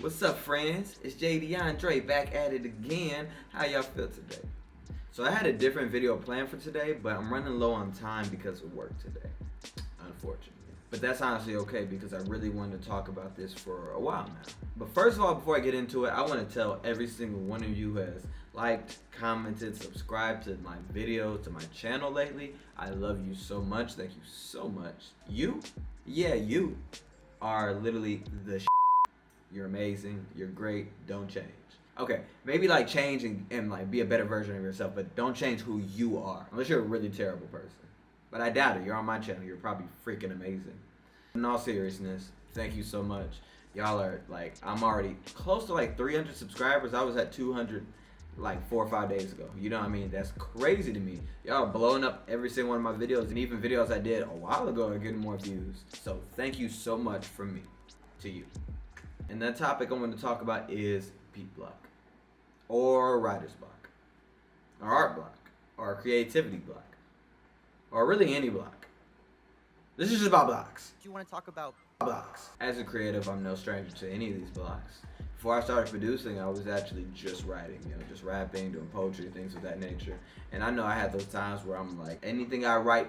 What's up, friends? It's JD Andre back at it again. How y'all feel today? So I had a different video planned for today, but I'm running low on time because of work today, unfortunately. But that's honestly okay because I really wanted to talk about this for a while now. But first of all, before I get into it, I want to tell every single one of you who has liked, commented, subscribed to my video, to my channel lately. I love you so much. Thank you so much. You? Yeah, you are literally the shit. You're amazing. You're great. Don't change. Okay, maybe like change and like be a better version of yourself, but don't change who you are unless you're a really terrible person. But I doubt it. You're on my channel. You're probably freaking amazing. In all seriousness, thank you so much. Y'all are like, I'm already close to like 300 subscribers. I was at 200 like 4 or 5 days ago. You know what I mean? That's crazy to me. Y'all are blowing up every single one of my videos, and even videos I did a while ago are getting more views. So thank you so much from me to you. And that topic I want to talk about is beat block, or writer's block, or art block, or creativity block, or really any block. This is just about blocks. You want to talk about blocks. As a creative, I'm no stranger to any of these blocks. Before I started producing, I was actually just writing, just rapping, doing poetry, things of that nature. And I know I had those times where I'm like, anything I write,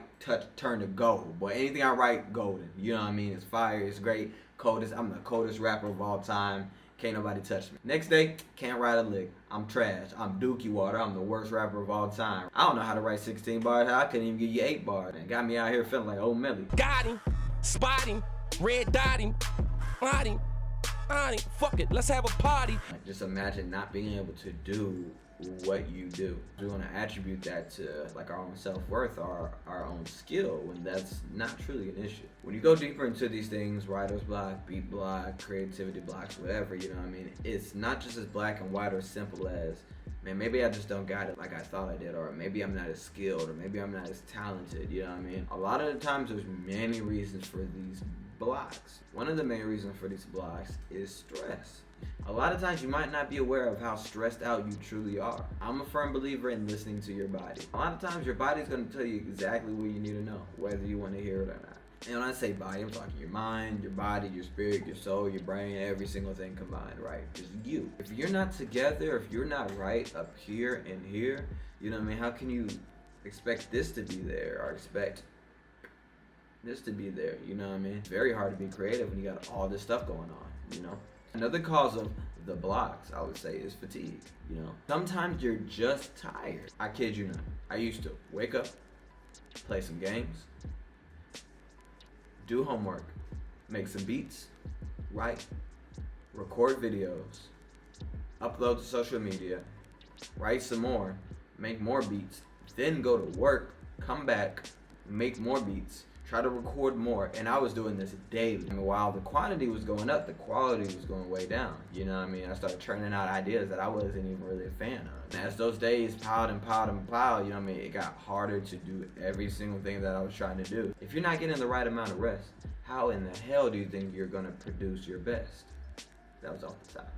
turn to gold. But anything I write, golden. You know what I mean? It's fire, it's great. Coldest, I'm the coldest rapper of all time. Can't nobody touch me. Next day, can't write a lick. I'm trash. I'm Dookie Water. I'm the worst rapper of all time. I don't know how to write 16 bars. I couldn't even give you 8 bars. And got me out here feeling like old Millie. Got him, spot him, red dot him, on him, fuck it, let's have a party. Like, just imagine not being able to do what you do. We want to attribute that to like our own self-worth or our own skill, when that's not truly an issue. When you go deeper into these things, writer's block, beat block, creativity blocks, whatever, you know what I mean, it's not just as black and white or simple as, man, maybe I just don't got it like I thought I did, or maybe I'm not as skilled, or maybe I'm not as talented, you know what I mean? A lot of the times there's many reasons for these blocks. One of the main reasons for these blocks is stress. A lot of times you might not be aware of how stressed out you truly are. I'm a firm believer in listening to your body. A lot of times your body's going to tell you exactly what you need to know, whether you want to hear it or not. And when I say body, I'm talking your mind, your body, your spirit, your soul, your brain, every single thing combined, right? Just you. If you're not together, if you're not right up here and here, you know what I mean? How can you expect this to be there, or expect this to be there? You know what I mean? It's very hard to be creative when you got all this stuff going on, you know? Another cause of the blocks, I would say, is fatigue, you know? Sometimes you're just tired. I kid you not. I used to wake up, play some games, do homework, make some beats, write, record videos, upload to social media, write some more, make more beats, then go to work, come back, make more beats, try to record more. And I was doing this daily. And while the quantity was going up, the quality was going way down. You know what I mean? I started churning out ideas that I wasn't even really a fan of. And as those days piled and piled and piled, you know what I mean, it got harder to do every single thing that I was trying to do. If you're not getting the right amount of rest, how in the hell do you think you're gonna produce your best? That was off the top.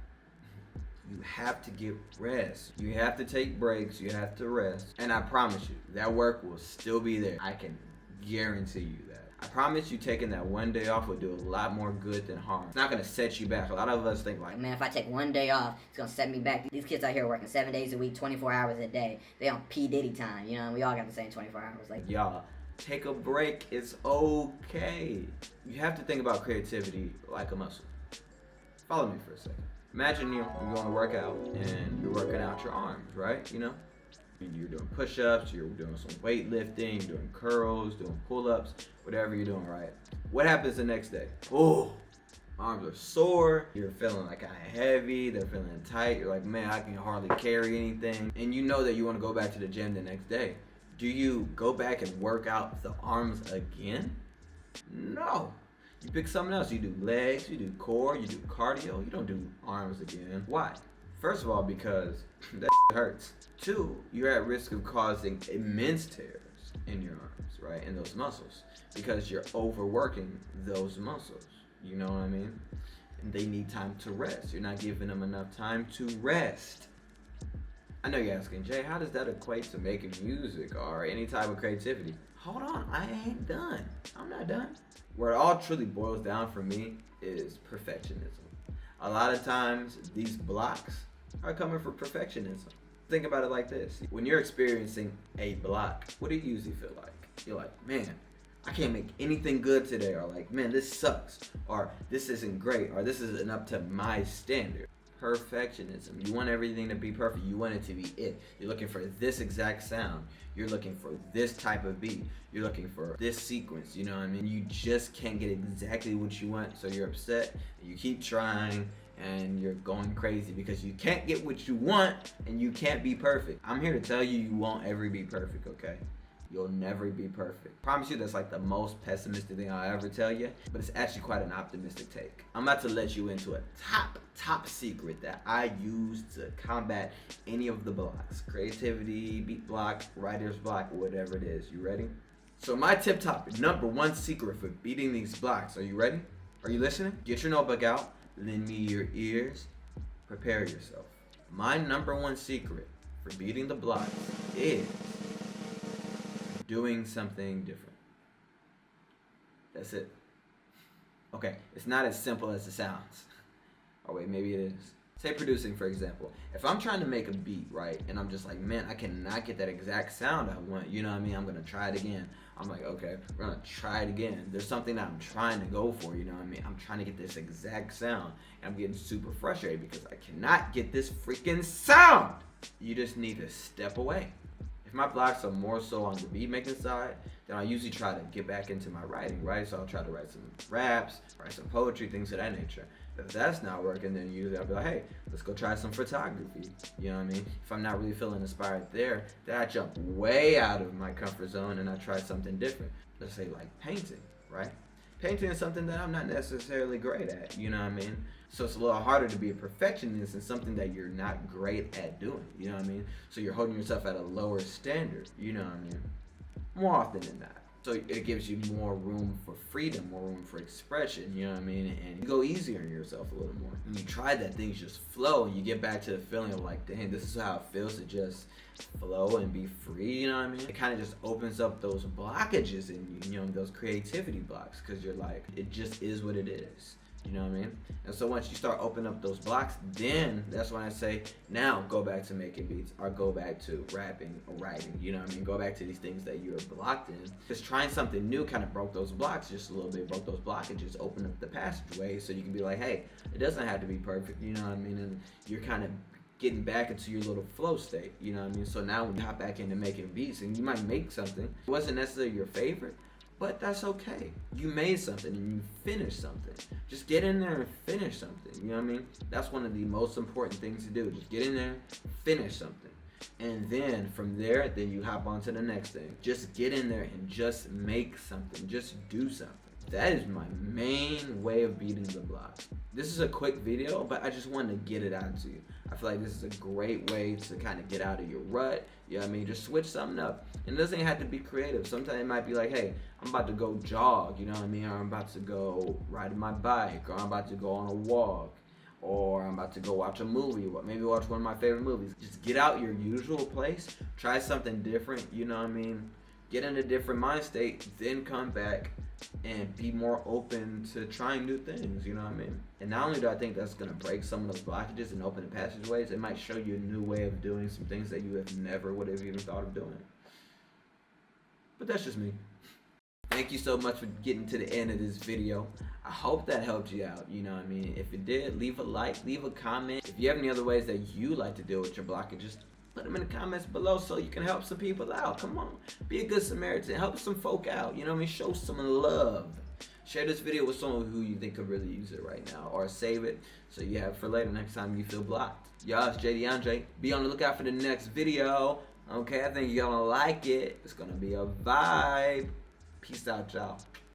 You have to get rest. You have to take breaks. You have to rest. And I promise you, that work will still be there. I can guarantee you that. I promise you, taking that one day off will do a lot more good than harm. It's not gonna set you back. A lot of us think like, man, if I take one day off, it's gonna set me back. These kids out here working 7 days a week, 24 hours a day. They on P. Diddy time, you know, we all got the same 24 hours. Like, y'all, take a break. It's okay. You have to think about creativity like a muscle. Follow me for a second. Imagine you're going to work out and you're working out your arms, right? You know? You're doing push-ups, you're doing some weightlifting, doing curls, doing pull-ups, whatever you're doing, right? What happens the next day? Oh, my arms are sore. You're feeling like kind of heavy. They're feeling tight. You're like, man, I can hardly carry anything. And you know that you want to go back to the gym the next day. Do you go back and work out the arms again? No. You pick something else. You do legs, you do core, you do cardio. You don't do arms again. Why? First of all, because that hurts. 2, you're at risk of causing immense tears in your arms, right? In those muscles, because you're overworking those muscles. You know what I mean? And they need time to rest. You're not giving them enough time to rest. I know you're asking, Jay, how does that equate to making music or any type of creativity? Hold on, I ain't done. I'm not done. Where it all truly boils down for me is perfectionism. A lot of times, these blocks are coming from perfectionism. Think about it like this. When you're experiencing a block, what do you usually feel like? You're like, man, I can't make anything good today. Or like, man, this sucks. Or this isn't great. Or this isn't up to my standard. Perfectionism. You want everything to be perfect. You want it to be it. You're looking for this exact sound. You're looking for this type of beat. You're looking for this sequence. You know what I mean? You just can't get exactly what you want. So you're upset. You keep trying. And you're going crazy because you can't get what you want and you can't be perfect. I'm here to tell you, you won't ever be perfect, okay? You'll never be perfect. Promise you that's like the most pessimistic thing I'll ever tell you, but it's actually quite an optimistic take. I'm about to let you into a top secret that I use to combat any of the blocks. Creativity, beat block, writer's block, whatever it is. You ready? So my tip top, number one secret for beating these blocks. Are you ready? Are you listening? Get your notebook out. Lend me your ears. Prepare yourself. My number one secret for beating the blocks is doing something different. That's it. Okay, it's not as simple as it sounds. Oh wait, maybe it is. Say producing, for example. If I'm trying to make a beat, right, and I'm just like, man, I cannot get that exact sound I want, you know what I mean? I'm gonna try it again. I'm like, okay, we're gonna try it again. There's something that I'm trying to go for, you know what I mean? I'm trying to get this exact sound, and I'm getting super frustrated because I cannot get this freaking sound. You just need to step away. If my blocks are more so on the beat making side, then I usually try to get back into my writing, right? So I'll try to write some raps, write some poetry, things of that nature. If that's not working, then usually I'll be like, hey, let's go try some photography. You know what I mean? If I'm not really feeling inspired there, then I jump way out of my comfort zone and I try something different. Let's say like painting, right? Painting is something that I'm not necessarily great at, you know what I mean? So it's a little harder to be a perfectionist in something that you're not great at doing, you know what I mean? So you're holding yourself at a lower standard, you know what I mean? More often than not. So it gives you more room for freedom, more room for expression, you know what I mean? And you go easier on yourself a little more. When you try that, things just flow and you get back to the feeling of like, dang, this is how it feels to just flow and be free, you know what I mean? It kind of just opens up those blockages in you, you know, those creativity blocks, because you're like, it just is what it is. You know what I mean? And so once you start opening up those blocks, then that's when I say, now go back to making beats or go back to rapping or writing. You know what I mean? Go back to these things that you're blocked in. Just trying something new kind of broke those blocks just a little bit, broke those blockages, opened up the passageway so you can be like, hey, it doesn't have to be perfect. You know what I mean? And you're kind of getting back into your little flow state. You know what I mean? So now when you hop back into making beats and you might make something, it wasn't necessarily your favorite, but that's okay. You made something and you finished something. Just get in there and finish something. You know what I mean? That's one of the most important things to do. Just get in there, finish something. And then from there, then you hop on to the next thing. Just get in there and just make something. Just do something. That is my main way of beating the blocks. This is a quick video, but I just wanted to get it out to you. I feel like this is a great way to kind of get out of your rut. You know what I mean? Just switch something up. And it doesn't have to be creative. Sometimes it might be like, hey, I'm about to go jog, you know what I mean? Or I'm about to go ride my bike, or I'm about to go on a walk, or I'm about to go watch a movie, maybe watch one of my favorite movies. Just get out your usual place, try something different, you know what I mean? Get in a different mind state, then come back and be more open to trying new things, you know what I mean? And not only do I think that's gonna break some of those blockages and open the passageways, it might show you a new way of doing some things that you have never would have even thought of doing. But that's just me. Thank you so much for getting to the end of this video. I hope that helped you out, you know what I mean? If it did, leave a like, leave a comment. If you have any other ways that you like to deal with your blockages, put them in the comments below so you can help some people out. Come on, be a good Samaritan, help some folk out, you know what I mean? Show some love. Share this video with someone who you think could really use it right now, or save it so you have it for later next time you feel blocked. Y'all, it's JD Andre. Be on the lookout for the next video. Okay, I think you're gonna like it. It's gonna be a vibe. Peace out, y'all.